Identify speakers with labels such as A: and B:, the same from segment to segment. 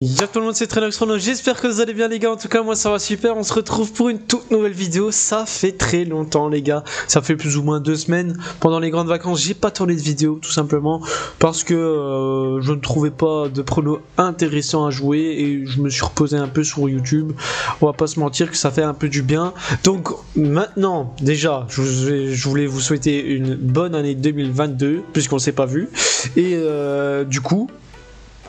A: Yo tout le monde, c'est Trenoxrono, j'espère que vous allez bien les gars. En tout cas moi ça va super, on se retrouve pour une toute nouvelle vidéo. Ça fait très longtemps les gars, ça fait plus ou moins 2 semaines. Pendant les grandes vacances j'ai pas tourné de vidéo, tout simplement parce que je ne trouvais pas de pronos intéressants à jouer et je me suis reposé un peu sur YouTube. On va pas se mentir que ça fait un peu du bien. Donc maintenant déjà je voulais vous souhaiter une bonne année 2022 puisqu'on s'est pas vu. Et du coup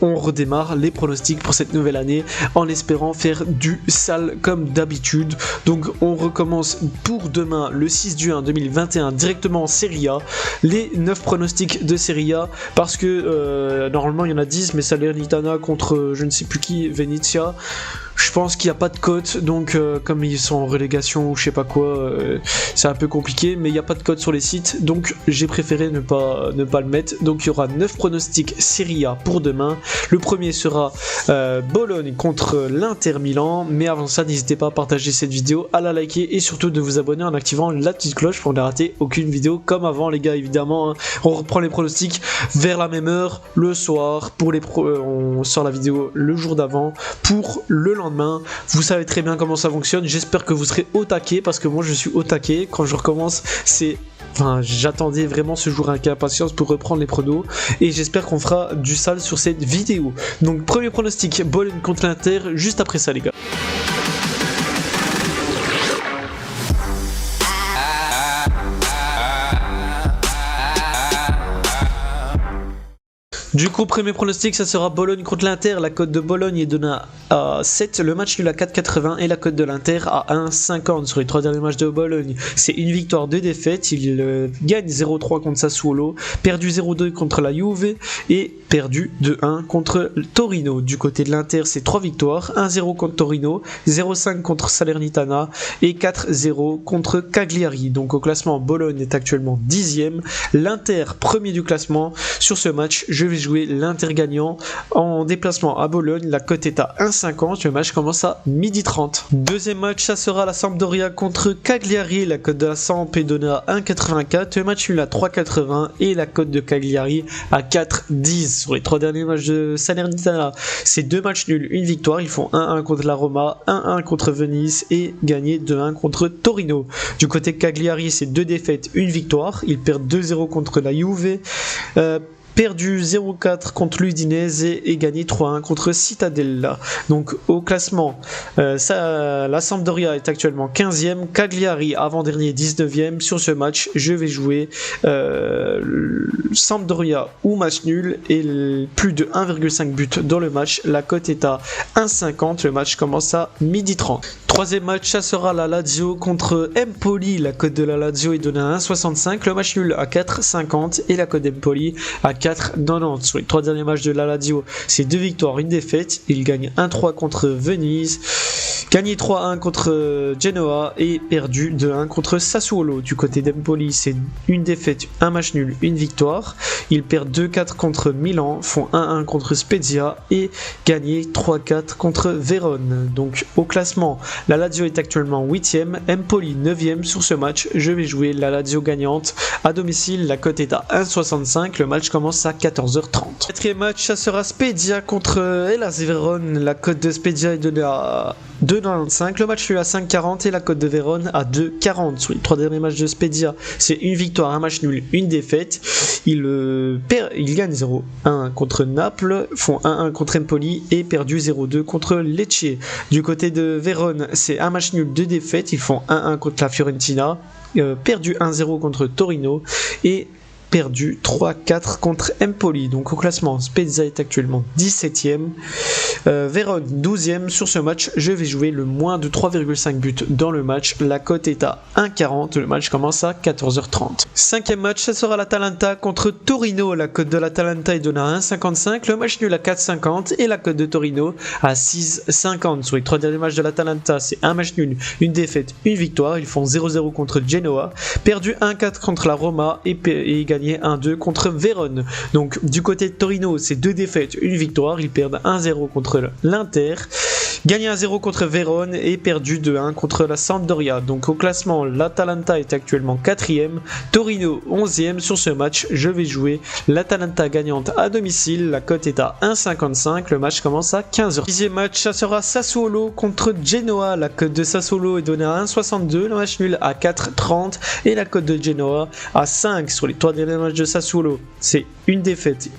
A: on redémarre les pronostics pour cette nouvelle année en espérant faire du sale comme d'habitude. Donc on recommence pour demain le 6 du 1 2021 directement en Serie A. Les 9 pronostics de Serie A parce que normalement il y en a 10 mais Salernitana contre je ne sais plus qui, Venezia. Je pense qu'il n'y a pas de cote, donc comme ils sont en relégation ou je sais pas quoi, c'est un peu compliqué, mais il n'y a pas de cote sur les sites, donc j'ai préféré ne pas le mettre. Donc il y aura 9 pronostics Serie A pour demain. Le premier sera Bologne contre l'Inter Milan, mais avant ça n'hésitez pas à partager cette vidéo, à la liker et surtout de vous abonner en activant la petite cloche pour ne rater aucune vidéo comme avant les gars évidemment. Hein. On reprend les pronostics vers la même heure, le soir, pour les on sort la vidéo le jour d'avant pour le lendemain. Vous savez très bien comment ça fonctionne, j'espère que vous serez au taquet parce que moi je suis au taquet. Quand je recommence j'attendais vraiment ce jour avec impatience pour reprendre les pronos et j'espère qu'on fera du sale sur cette vidéo. Donc premier pronostic, Bologne contre l'Inter, juste après ça les gars. Du coup, premier pronostic, ça sera Bologne contre l'Inter. La cote de Bologne est donnée à 7, le match nul à 4,80 et la cote de l'Inter à 1,50 sur les 3 derniers matchs de Bologne. C'est une victoire, 2 défaites. Il gagne 0-3 contre Sassuolo, perdu 0-2 contre la Juve et perdu 2-1 contre Torino. Du côté de l'Inter, c'est 3 victoires, 1-0 contre Torino, 0-5 contre Salernitana et 4-0 contre Cagliari. Donc au classement, Bologne est actuellement 10e, l'Inter premier du classement. Sur ce match, je vais jouer l'Inter gagnant en déplacement à Bologne. La cote est à 1,50. Le match commence à 12h30. Deuxième match, ça sera la Sampdoria contre Cagliari. La cote de la Samp est donnée à 1,84. Le match nul à 3,80 et la cote de Cagliari à 4,10 sur les 3 derniers matchs de Salernitana. C'est 2 matchs nuls, une victoire. Ils font 1-1 contre la Roma, 1-1 contre Venise et gagné 2-1 contre Torino. Du côté de Cagliari, c'est 2 défaites, une victoire. Ils perdent 2-0 contre la Juve. Perdu 0-4 contre l'Udinese et gagné 3-1 contre Cittadella. Donc au classement, la Sampdoria est actuellement 15e, Cagliari avant-dernier 19e. Sur ce match, je vais jouer Sampdoria ou match nul et plus de 1,5 but dans le match. La cote est à 1,50. Le match commence à 12h30. Troisième match, ça sera la Lazio contre Empoli. La cote de la Lazio est donnée à 1,65. Le match nul à 4,50 et la cote d'Empoli à 4,90. Sur les 3 derniers matchs de la Lazio, c'est 2 victoires, une défaite. Il gagne 1-3 contre Venise, gagné 3-1 contre Genoa et perdu 2-1 contre Sassuolo. Du côté d'Empoli, c'est une défaite, un match nul, une victoire. Ils perdent 2-4 contre Milan, font 1-1 contre Spezia et gagné 3-4 contre Vérone. Donc au classement, la Lazio est actuellement 8e, Empoli 9e. Sur ce match, je vais jouer la Lazio gagnante à domicile. La cote est à 1,65. Le match commence à 14h30. Quatrième match, ça sera Spezia contre Hellas Vérone. La cote de Spezia est donnée à 2,95. Le match est à 5,40 et la cote de Vérone à 2,40. Sur les 3 derniers matchs de Spezia, c'est une victoire, un match nul, une défaite. Ils gagnent 0-1 contre Naples, font 1-1 contre Empoli et perdu 0-2 contre Lecce. Du côté de Vérone, c'est un match nul, 2 défaites. Ils font 1-1 contre la Fiorentina, perdu 1-0 contre Torino et perdu 3-4 contre Empoli. Donc au classement, Spezia est actuellement 17e, Vérone 12e. Sur ce match, je vais jouer le moins de 3,5 buts dans le match. La cote est à 1,40. Le match commence à 14h30. Cinquième match, ça sera l'Atalanta contre Torino. La cote de l'Atalanta est donnée à 1,55. Le match nul à 4,50 et la cote de Torino à 6,50. Sur les 3 derniers matchs de l'Atalanta, c'est un match nul, une défaite, une victoire. Ils font 0-0 contre Genoa, perdu 1-4 contre la Roma et gagné 1-2 contre Vérone. Donc du côté de Torino, c'est 2 défaites, une victoire. Ils perdent 1-0 contre l'Inter gagné 1-0 contre Vérone et perdu 2-1 contre la Sampdoria. Donc au classement, l'Atalanta est actuellement 4ème, Torino 11ème. Sur ce match, je vais jouer l'Atalanta gagnante à domicile, la cote est à 1,55, le match commence à 15h. 6ème match, ça sera Sassuolo contre Genoa, la cote de Sassuolo est donnée à 1,62, le match nul à 4,30 et la cote de Genoa à 5. Sur les 3 derniers matchs de Sassuolo, c'est une défaite,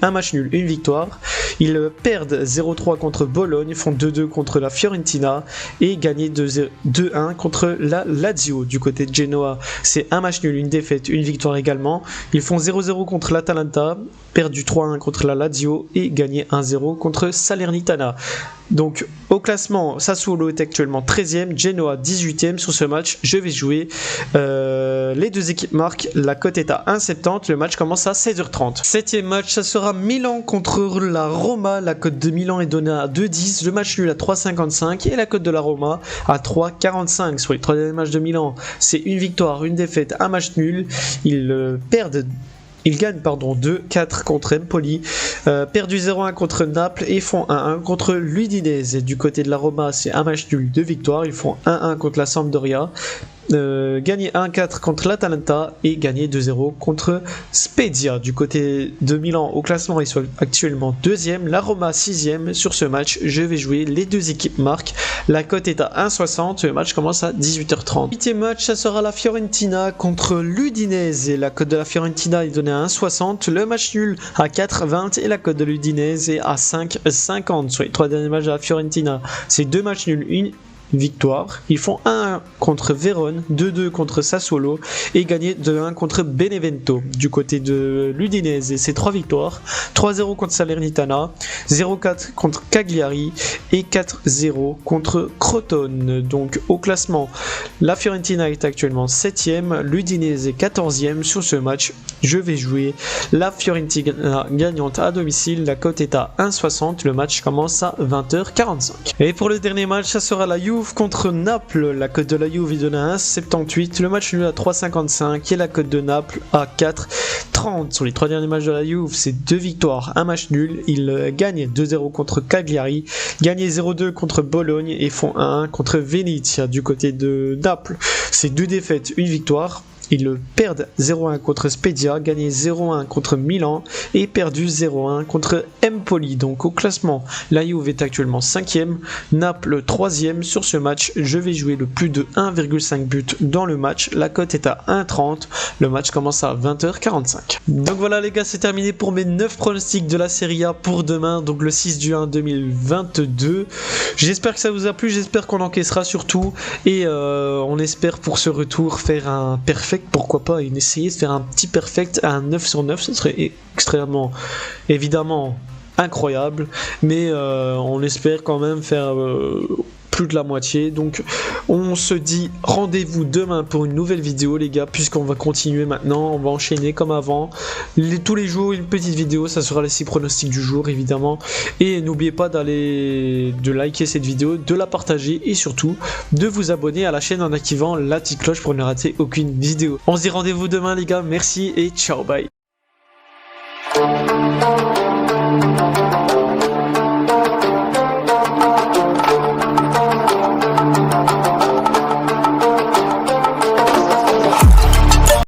A: un match nul, une victoire. Ils perdent 0-3 contre Bologne, font 2-2 contre la Fiorentina et gagné 2-1 contre la Lazio. Du côté de Genoa, c'est un match nul, une défaite, une victoire également. Ils font 0-0 contre l'Atalanta, perdu 3-1 contre la Lazio et gagné 1-0 contre Salernitana. Donc au classement, Sassuolo est actuellement 13ème, Genoa 18ème. Sur ce match, je vais jouer les deux équipes marquent, la cote est à 1,70, le match commence à 16h30. 7ème match, ça sera Milan contre la Roma, la cote de Milan est donnée à 2,10, le match nul à 3,55 et la cote de la Roma à 3,45. Sur les 3 derniers matchs de Milan, c'est une victoire, une défaite, un match nul. Ils gagnent 2-4 contre Empoli, perdu 0-1 contre Naples et font 1-1 contre l'Udinese. Du côté de la Roma, c'est un match nul, 2 victoires, ils font 1-1 contre la Sampdoria. Gagné 1-4 contre l'Atalanta et gagné 2-0 contre Spezia. Du côté de Milan, au classement, ils sont actuellement 2ème, la Roma 6ème. Sur ce match, je vais jouer les deux équipes marquent. La cote est à 1,60, le match commence à 18h30. 8ème match, ça sera la Fiorentina contre l'Udinese. La cote de la Fiorentina est donnée à 1,60, le match nul à 4,20 et la cote de l'Udinese est à 5,50. Sur les 3 derniers matchs de la Fiorentina, c'est 2 matchs nuls, une victoire. Ils font 1-1 contre Vérone, 2-2 contre Sassuolo et gagné 2-1 contre Benevento. Du côté de l'Udinese, c'est 3 victoires, 3-0 contre Salernitana, 0-4 contre Cagliari et 4-0 contre Crotone. Donc au classement, la Fiorentina est actuellement 7ème, l'Udinese est 14ème. Sur ce match, je vais jouer la Fiorentina gagnante à domicile, la cote est à 1,60, le match commence à 20h45. Et pour le dernier match, ça sera la Juve contre Naples, la cote de la Juve est donnée à 1,78, le match nul à 3,55 et la cote de Naples à 4,30. Sur les 3 derniers matchs de la Juve, c'est 2 victoires, un match nul. Ils gagnent 2-0 contre Cagliari, gagnent 0-2 contre Bologne et font 1-1 contre Venezia. Du côté de Naples, c'est 2 défaites, une victoire. Ils perdent 0-1 contre Spezia, gagné 0-1 contre Milan et perdu 0-1 contre Empoli. Donc au classement, la Juve est actuellement 5ème, Naples 3ème. Sur ce match, je vais jouer le plus de 1,5 but dans le match. La cote est à 1,30. Le match commence à 20h45. Donc voilà les gars, c'est terminé pour mes 9 pronostics de la Serie A pour demain, donc le 6 juin 2022. J'espère que ça vous a plu, j'espère qu'on encaissera surtout et on espère pour ce retour faire un perfect. Pourquoi pas essayer de faire un petit perfect à un 9 sur 9, ce serait extrêmement évidemment incroyable, mais on espère quand même faire plus de la moitié. Donc on se dit rendez-vous demain pour une nouvelle vidéo les gars, puisqu'on va continuer maintenant, on va enchaîner comme avant, tous les jours une petite vidéo, ça sera les 6 pronostics du jour évidemment, et n'oubliez pas de liker cette vidéo, de la partager et surtout de vous abonner à la chaîne en activant la petite cloche pour ne rater aucune vidéo. On se dit rendez-vous demain les gars, merci et ciao, bye.